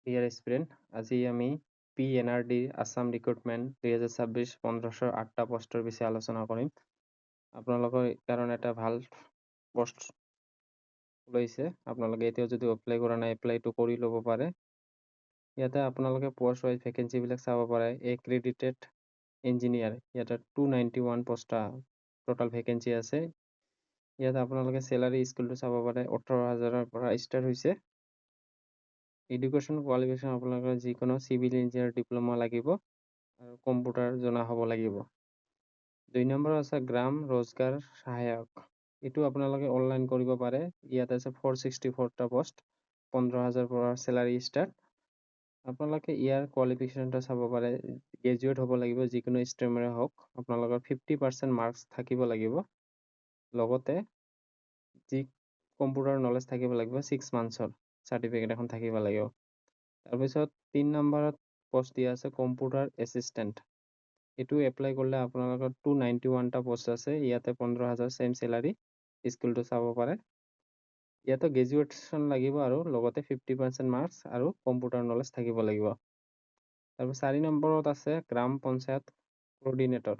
Dear student, আজি আমি PNRD Assam recruitment 2026 1508টা পোষ্টৰ বিষয়ে আলোচনা কৰিম। আপোনালোকৰ কাৰণে এটা ভাল পোষ্ট ওলাইছে। আপোনালোকে এতিয়াও যদি এপ্লাই কৰা নাই, এপ্লাইটো কৰি ল'ব পাৰে। ইয়াতে আপোনালোকে পোষ্ট ৱাইজ ভেকেঞ্চিবিলাক চাব পাৰে। এক্ৰেডিটেড ইঞ্জিনিয়াৰ, ইয়াতে 291 পোষ্ট টোটাল ভেকেঞ্চি আছে। ইয়াত আপোনালোকে চেলাৰী স্কেলটো চাব পাৰে। 18,000ৰ পৰা ষ্টাৰ্ট হৈছে। এডুকেশ্যন কোৱালিফিকেশ্যন আপোনালোকৰ যিকোনো চিভিল ইঞ্জিনিয়াৰ ডিপ্ল'মা লাগিব আৰু কম্পিউটাৰ জনা হ'ব লাগিব। 2 নম্বৰ আছে গ্ৰাম ৰোজগাৰ সহায়ক। এইটো আপোনালোকে অনলাইন কৰিব পাৰে। ইয়াত আছে 464টা পোষ্ট, 15,000 পৰা চেলাৰী ষ্টাৰ্ট। আপোনালোকে ইয়াৰ কোৱালিফিকেশ্যনটা চাব পাৰে। গ্ৰেজুৱেট হ'ব লাগিব, যিকোনো ষ্ট্ৰীমৰে হওক। আপোনালোকৰ 50% মাৰ্কছ থাকিব লাগিব। লগতে যি কম্পিউটাৰ নলেজ থাকিব লাগিব 6 মান্থছৰ চাৰ্টিফিকেট এখন থাকিব লাগিব। তাৰপিছত 3 নম্বৰত পোষ্ট দিয়া আছে কম্পিউটাৰ এছিষ্টেণ্ট। এইটো এপ্লাই কৰিলে আপোনালোকৰ 291টা পোষ্ট আছে। ইয়াতে 15,000 চেম চেলাৰী, স্কিলটো চাব পাৰে। ইয়াতে গ্ৰেজুৱেশ্যন লাগিব আৰু লগতে 50% মাৰ্কছ আৰু কম্পিউটাৰ নলেজ থাকিব লাগিব। তাৰপিছত 4 নম্বৰত আছে গ্ৰাম পঞ্চায়ত কোঅৰ্ডিনেটৰ।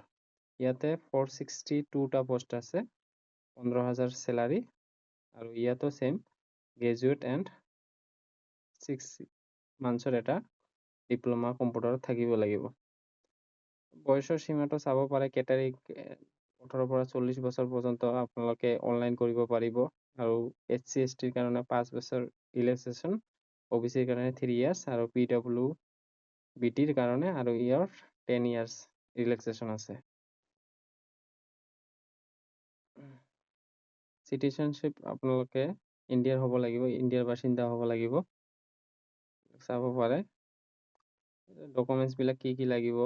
ইয়াতে 462টা পোষ্ট আছে, 15,000 চেলাৰী আৰু ইয়াতো চেম গ্ৰেজুৱেট এণ্ড 6 মান্থছৰ এটা ডিপ্ল'মা কম্পিউটাৰত থাকিব লাগিব। বয়সৰ সীমাটো চাব পাৰে। কেটাগৰী 18 পৰা 40 বছৰ পৰ্যন্ত আপোনালোকে অনলাইন কৰিব পাৰিব আৰু SC STৰ কাৰণে 5 বছৰ ৰিলেক্সেশ্যন, OBCৰ কাৰণে 3 ইয়াৰ্ছ আৰু PWBTৰ কাৰণে আৰু ইয়াৰ 10 ইয়াৰ্ছ ৰিলেক্সেশ্যন আছে। চিটিজেনশ্বিপ আপোনালোকে ইণ্ডিয়াৰ হ'ব লাগিব, ইণ্ডিয়াৰ বাসিন্দা হ'ব লাগিব। চাব পাৰে ডকুমেণ্টছবিলাক কি কি লাগিব।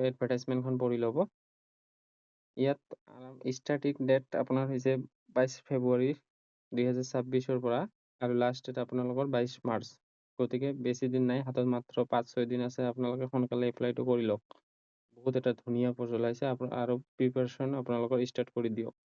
এডভাৰটাইজমেণ্টখন পঢ়ি ল'ব। ইয়াত ষ্টাৰ্টিং ডেট আপোনাৰ হৈছে 22 ফেব্ৰুৱাৰী 2026 পৰা আৰু লাষ্ট ডেট আপোনালোকৰ 22 মাৰ্চ। গতিকে বেছি দিন নাই, হাতত মাত্ৰ 5-6 দিন আছে। আপোনালোকে সোনকালে এপ্লাইটো কৰি লওক। বহুত এটা ধুনীয়া পোষ্ট ওলাইছে আৰু প্ৰিপাৰেশ্যন আপোনালোকৰ ষ্টাৰ্ট কৰি দিয়ক।